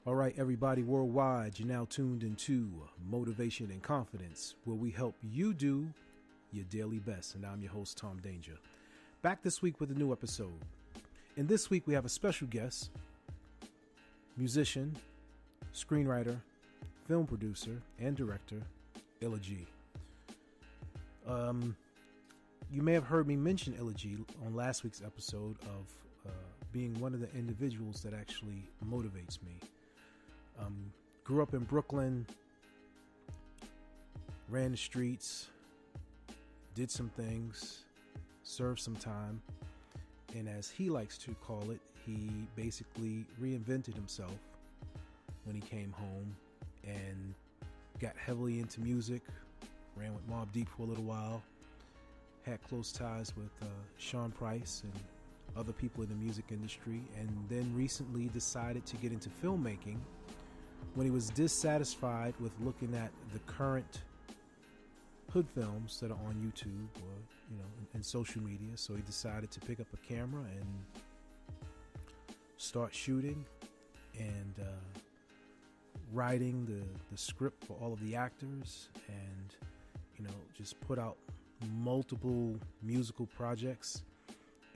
All right, everybody worldwide, you're now tuned into Motivation and Confidence, where we help you do your daily best. And I'm your host, Tom Danger. Back this week with a new episode. And this week we have a special guest, musician, screenwriter, film producer, and director, Illa Ghee. You may have heard me mention Illa Ghee on last week's episode of being one of the individuals that actually motivates me. Grew up in Brooklyn, ran the streets, did some things, served some time, and as he likes to call it, he basically reinvented himself when he came home and got heavily into music, ran with Mobb Deep for a little while, had close ties with Sean Price and other people in the music industry, and then recently decided to get into filmmaking when he was dissatisfied with looking at the current hood films that are on YouTube or and social media. So he decided to pick up a camera and start shooting and writing the script for all of the actors, and just put out multiple musical projects,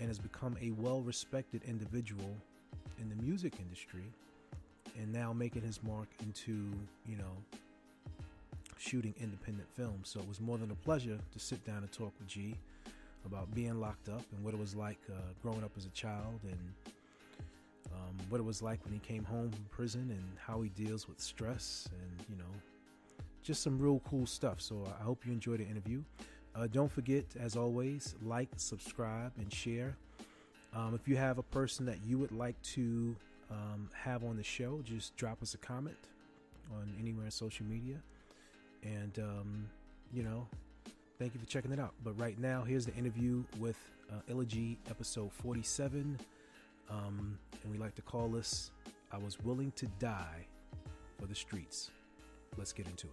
and has become a well-respected individual in the music industry, and now making his mark into shooting independent film. So it was more than a pleasure to sit down and talk with G about being locked up and what it was like growing up as a child, and what it was like when he came home from prison, and how he deals with stress, and just some real cool stuff. So I hope you enjoyed the interview. Don't forget, as always, like, subscribe, and share. If you have a person that you would like to have on the show, just drop us a comment on anywhere on social media. And, thank you for checking it out. But right now, here's the interview with Illa Ghee, episode 47. And we like to call this, I Was Willing to Die for the Streets. Let's get into it.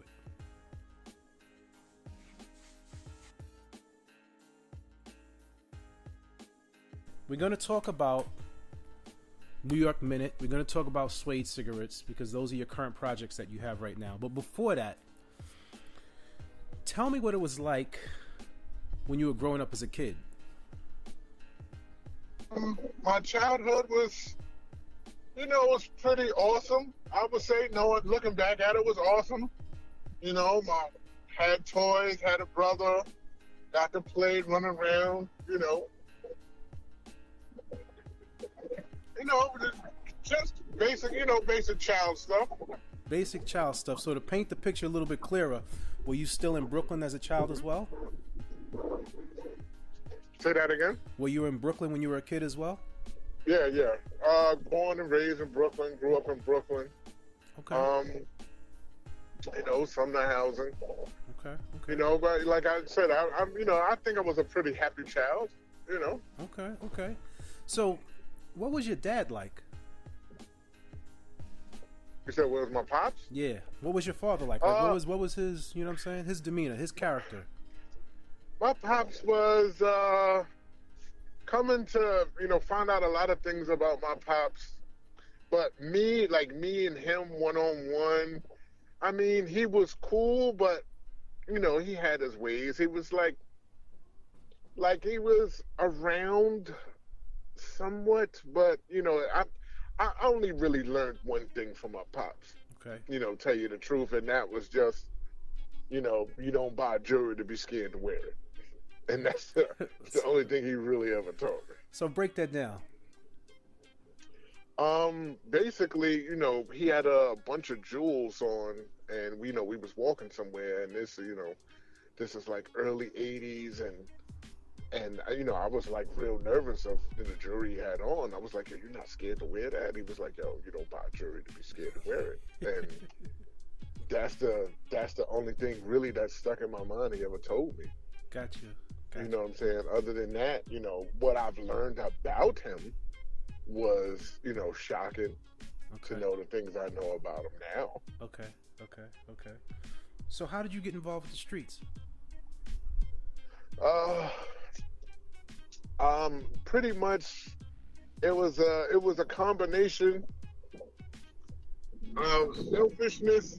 We're going to talk about New York Minute. We're going to talk about Suede cigarettes, because those are your current projects that you have right now. But before that, tell me what it was like when you were growing up as a kid. My childhood was, was pretty awesome. I would say, looking back at it, was awesome. I had toys, had a brother, got to play, run around, just basic, basic child stuff. Basic child stuff. So to paint the picture a little bit clearer, were you still in Brooklyn as a child as well? Say that again? Were you in Brooklyn when you were a kid as well? Yeah. Born and raised in Brooklyn, grew up in Brooklyn. Okay. Sumner housing. Okay. But like I said, I think I was a pretty happy child, Okay. So, what was your dad like? You said, what was my pops? Yeah. What was your father like? What was his, his demeanor, his character? My pops was coming to, find out a lot of things about my pops. But me and him one-on-one, I mean, he was cool, but, he had his ways. He was like he was around somewhat, but, I only really learned one thing from my pops. Okay. Tell you the truth, and that was just, you don't buy jewelry to be scared to wear it. And that's the only thing he really ever taught me. So break that down. Basically, he had a bunch of jewels on, and we was walking somewhere, and this is like early 80s, and I was like real nervous of the jewelry he had on. I was like, yo, you're not scared to wear that? He was like, yo, you don't buy jewelry to be scared to wear it. And that's the only thing really that stuck in my mind he ever told me. Gotcha. You know what I'm saying? Other than that, what I've learned about him was, shocking to know the things I know about him now. Okay. So how did you get involved with the streets? Pretty much it was a combination Selfishness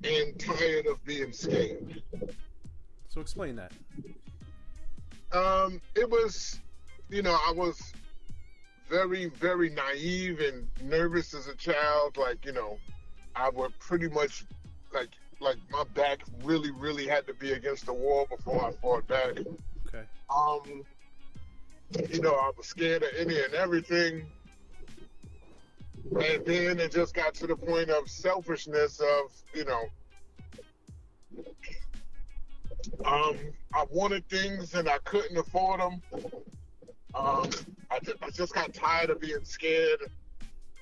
and tired of being scared. So explain that. It was, I was very, very naive and nervous as a child. Like, I would pretty much like my back really, really had to be against the wall before I fought back. Okay. I was scared of any and everything. And then it just got to the point of selfishness of, I wanted things and I couldn't afford them. I just got tired of being scared,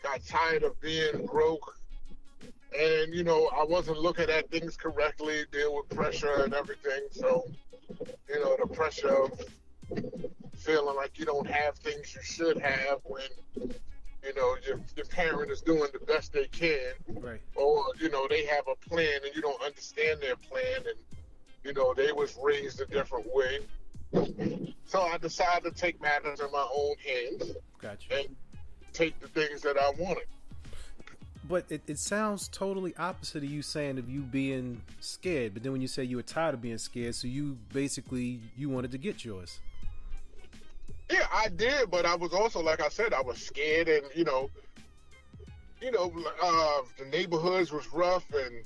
got tired of being broke. And, I wasn't looking at things correctly, deal with pressure and everything. So, the pressure of feeling like you don't have things you should have when, your parent is doing the best they can. Right. Or, they have a plan and you don't understand their plan and, they was raised a different way. So I decided to take matters in my own hands. Gotcha. And take the things that I wanted. But it sounds totally opposite of you saying of you being scared. But then when you say you were tired of being scared, so you wanted to get yours. Yeah, I did, but I was also, like I said, I was scared, and the neighborhoods was rough, and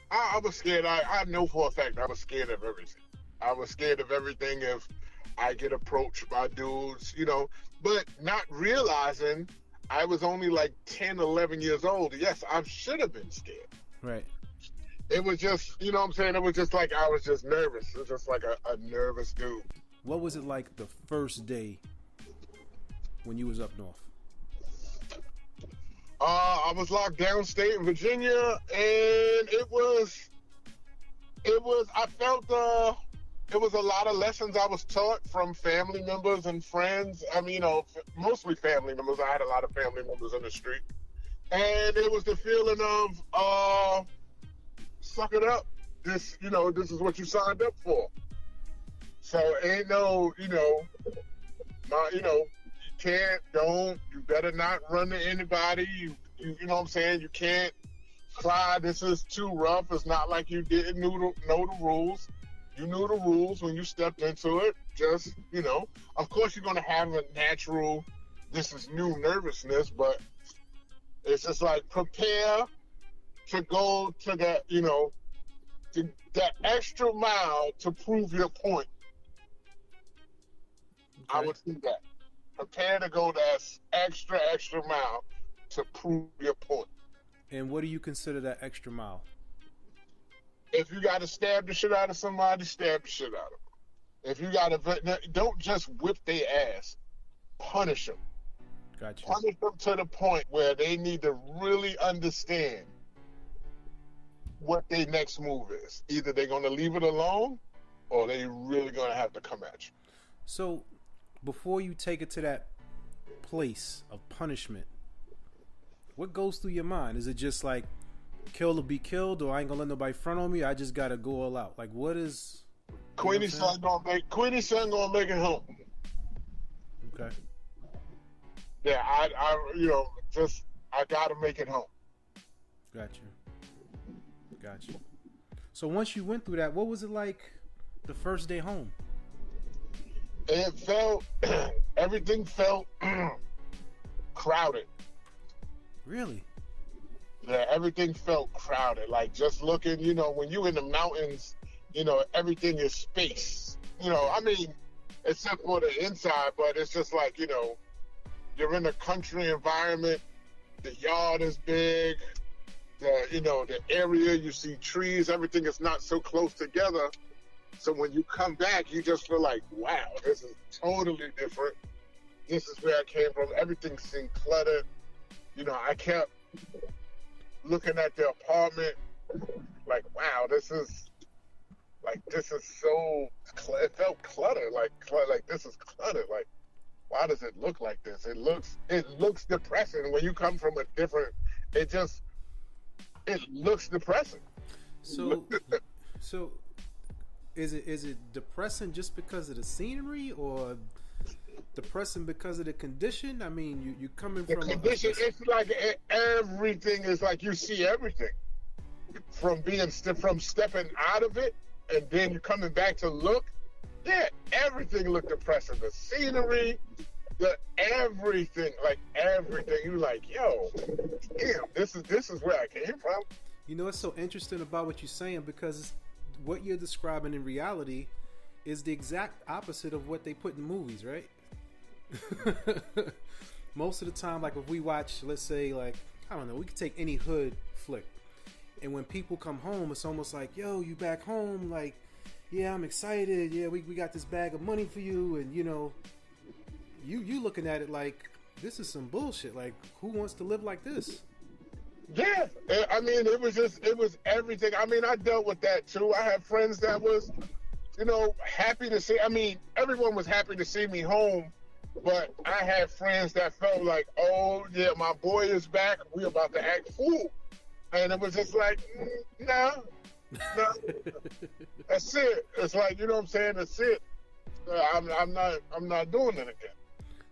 I was scared. I know for a fact I was scared of everything. I was scared of everything if I get approached by dudes, but not realizing I was only like 10, 11 years old. Yes, I should have been scared. Right. It was just, It was just like I was just nervous. It was just like a nervous dude. What was it like the first day when you was up north? I was locked downstate in Virginia, and it was, I felt, it was a lot of lessons I was taught from family members and friends. I mean, mostly family members. I had a lot of family members on the street. And it was the feeling of, suck it up. This is what you signed up for. So ain't no, you better not run to anybody. You know what I'm saying? You can't cry. This is too rough. It's not like you didn't know the rules. You knew the rules when you stepped into it. Just, of course you're going to have a natural, this is new nervousness, but it's just like prepare to go to that, to that extra mile to prove your point. Okay. I would see that. Prepare to go that extra mile to prove your point. And what do you consider that extra mile? If you got to stab the shit out of somebody, stab the shit out of them. If you got to, don't just whip their ass. Punish them. Gotcha. Punish them to the point where they need to really understand what their next move is. Either they're going to leave it alone or they really going to have to come at you. So, before you take it to that place of punishment, what goes through your mind? Is it just like, kill or be killed, or I ain't gonna let nobody front on me, I just gotta go all out? Like, what is... Queenie's son gonna make it home. Okay. Yeah, I gotta make it home. Gotcha. So once you went through that, what was it like the first day home? It felt, everything felt crowded. Really? Yeah, everything felt crowded. Like, just looking, when you in the mountains, everything is space. I mean, except for the inside, but it's just like, you're in a country environment, the yard is big, the area, you see trees, everything is not so close together. So when you come back, you just feel like, wow, this is totally different. This is where I came from. Everything seemed cluttered. I kept looking at the apartment like, wow, this is so, it felt cluttered, like this is cluttered. Like, why does it look like this? It looks depressing when you come from a different, it looks depressing. So is it depressing just because of the scenery, or Depressing because of the condition. I mean, you coming The from condition, it's like everything is like you see everything from from stepping out of it, and then you're coming back to look. Yeah, everything looked depressing. The scenery, the everything, like everything. You like, yo, damn, this is where I came from. You know, it's so interesting about what you're saying because what you're describing in reality is the exact opposite of what they put in movies, right? Most of the time, like if we watch, let's say, like, I don't know, we could take any hood flick, and when people come home, it's almost like, yo, you back home, like, yeah, I'm excited, yeah, we got this bag of money for you, and you know, you looking at it like this is some bullshit. Like, who wants to live like this? Yeah, I mean, it was everything. I mean, I dealt with that too. I had friends that was, you know, happy to see. I mean, everyone was happy to see me home, but I had friends that felt like, oh yeah, my boy is back. We about to act fool, and it was just like, no, that's it. It's like, you know what I'm saying? That's it. I'm not doing it again.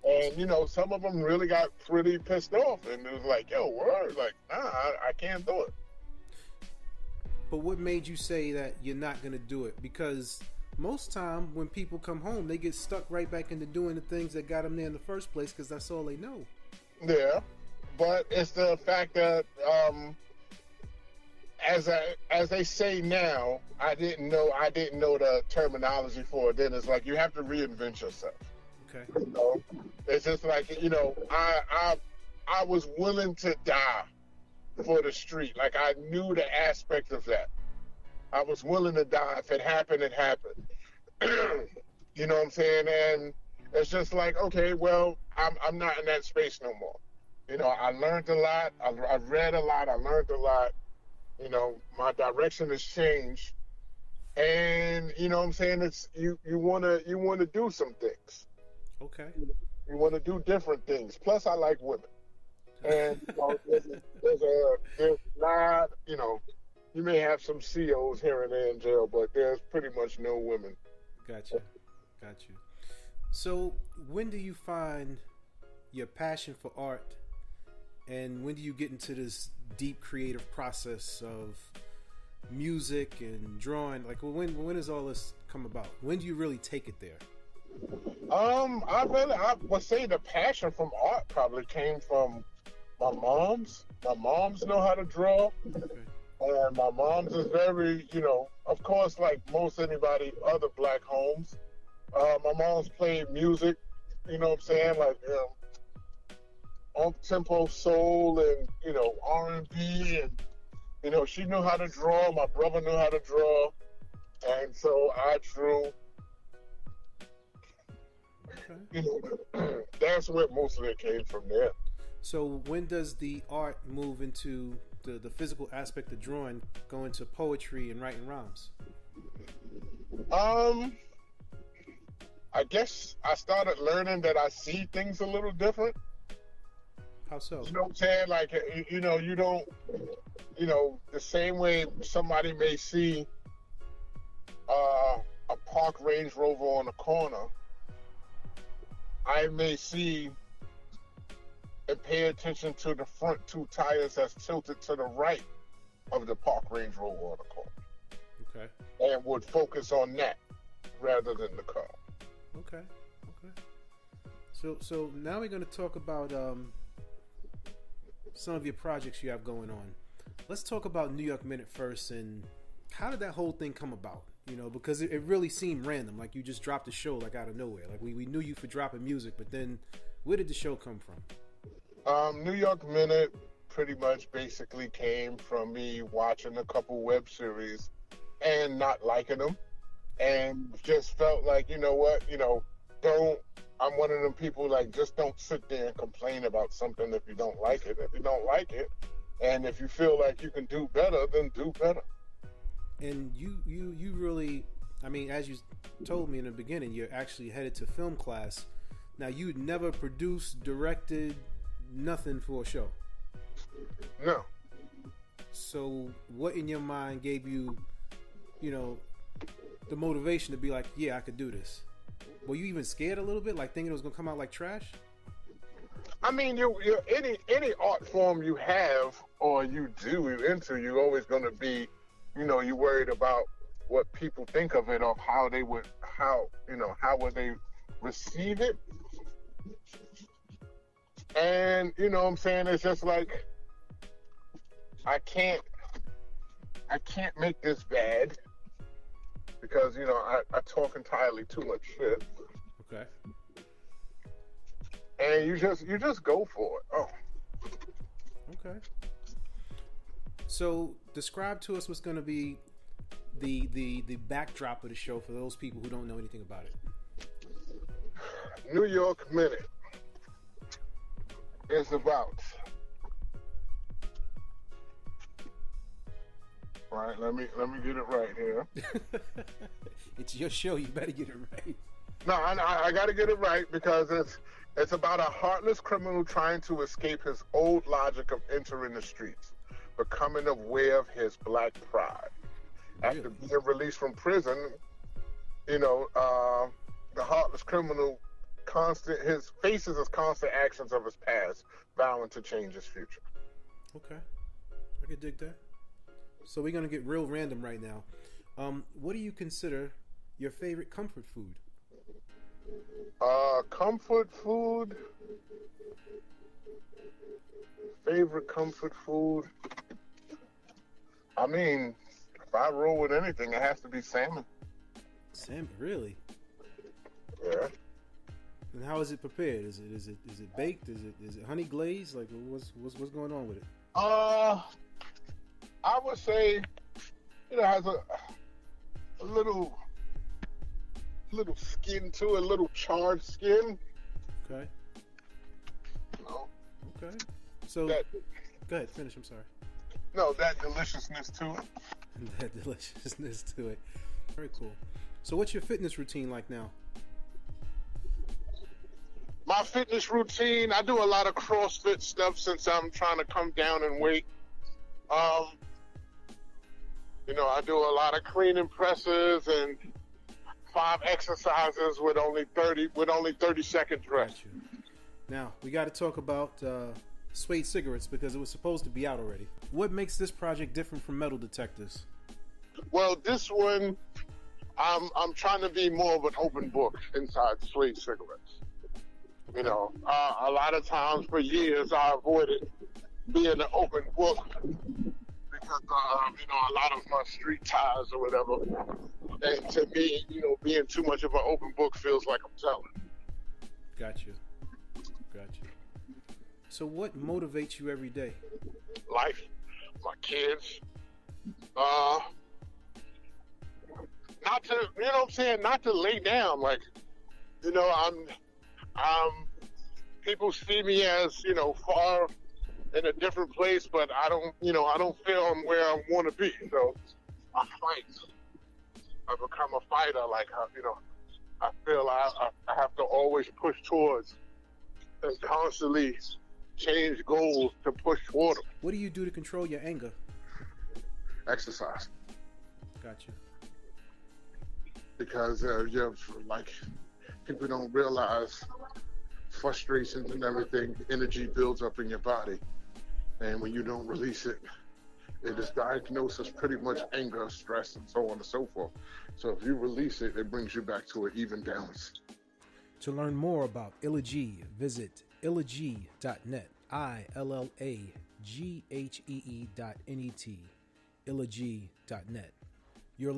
And, you know, some of them really got pretty pissed off. And it was like, yo, word, like, nah, I can't do it. But what made you say that you're not going to do it? Because most time when people come home, they get stuck right back into doing the things that got them there in the first place because that's all they know. Yeah. But it's the fact that, as they say now, I didn't know the terminology for it. Then it's like you have to reinvent yourself. Okay. You know, it's just like, you know, I was willing to die for the street. Like, I knew the aspect of that. I was willing to die. If it happened, it happened. You know what I'm saying? And it's just like, okay, well, I'm not in that space no more. You know, I learned a lot. I read a lot. I learned a lot. You know, my direction has changed. And, you know what I'm saying? It's you want to do some things. Okay. You want to do different things. Plus, I like women. And, you know, there's not, you know, you may have some COs here and there in jail, but there's pretty much no women. Got you. So, when do you find your passion for art, and when do you get into this deep creative process of music and drawing? Like, when does all this come about? When do you really take it there? I would say the passion from art probably came from my mom's. My mom's know how to draw. Okay. And my mom's is very, you know, of course, like most anybody, other black homes. My mom's played music, you know what I'm saying? Like, up-tempo soul and, you know, R&B, and, you know, she knew how to draw. My brother knew how to draw. And so I drew. Okay. You know, that's where most of it came from there. So when does the art move into the physical aspect of drawing, go into poetry and writing rhymes? I guess I started learning that I see things a little different. How so? You know what I'm saying? Like, you know, you don't, you know, the same way somebody may see a park Range Rover on the corner, I may see and pay attention to the front two tires that's tilted to the right of the park Range Rover on the corner. Okay. And would focus on that rather than the car. Okay. So now we're going to talk about some of your projects you have going on. Let's talk about New York Minute first, and how did that whole thing come about? You know, because it really seemed random, like you just dropped a show like out of nowhere. Like we knew you for dropping music, but then where did the show come from? New York Minute pretty much basically came from me watching a couple web series and not liking them, and just felt like, you know what, you know, I'm one of them people, like, just don't sit there and complain about something if you don't like it. If you don't like it, and if you feel like you can do better, then do better. And you really, I mean, as you told me in the beginning, you're actually headed to film class. Now, you'd never produced, directed, nothing for a show. No. So what in your mind gave you, you know, the motivation to be like, yeah, I could do this? Were you even scared a little bit, like thinking it was gonna come out like trash? I mean, you any art form you have or you do into, you're always going to be, you worried about what people think of it, or how would they receive it. And what I'm saying, it's just like I can't make this bad because I talk entirely too much shit. Okay. And you just go for it. Oh. Okay. So describe to us what's going to be the backdrop of the show for those people who don't know anything about it. New York Minute is about. All right, let me get it right here. It's your show. You better get it right. No, I got to get it right because it's about a heartless criminal trying to escape his old logic of entering the streets, becoming aware of his black pride. Really? After being released from prison, the heartless criminal faces his constant actions of his past, vowing to change his future. Okay, I can dig that. So we're gonna get real random right now. What do you consider your favorite comfort food? Comfort food. Favorite comfort food. I mean, if I roll with anything, it has to be salmon. Salmon, really? Yeah. And how is it prepared? Is it baked? Is it honey glazed? Like what's going on with it? I would say it has a little skin to it, a little charred skin. Okay. No. Okay. So go ahead, finish. I'm sorry. No, that deliciousness to it. That deliciousness to it. Very cool. So what's your fitness routine like now? My fitness routine, I do a lot of CrossFit stuff since I'm trying to come down in weight. I do a lot of clean and presses and 5 exercises with only 30 seconds rest. Now we got to talk about Suede cigarettes because it was supposed to be out already. What makes this project different from Metal Detectors? Well, this one, I'm trying to be more of an open book inside Suede cigarettes. A lot of times for years I avoided being an open book because a lot of my street ties or whatever. And to me, being too much of an open book feels like I'm telling. Gotcha. So what motivates you every day? Life, my kids. Not to, not to lay down. Like, people see me as, far in a different place, but I don't feel I'm where I want to be. So I fight. I become a fighter. Like, I feel I have to always push towards and constantly change goals to push toward them. What do you do to control your anger? Exercise. Gotcha. Because people don't realize frustrations and everything, energy builds up in your body. And when you don't release it, it is diagnosed as pretty much anger, stress, and so on and so forth. So if you release it, it brings you back to an even balance. To learn more about Illa Ghee, visit illaghee.net, ILLAGHEE.net, illaghee.net. You're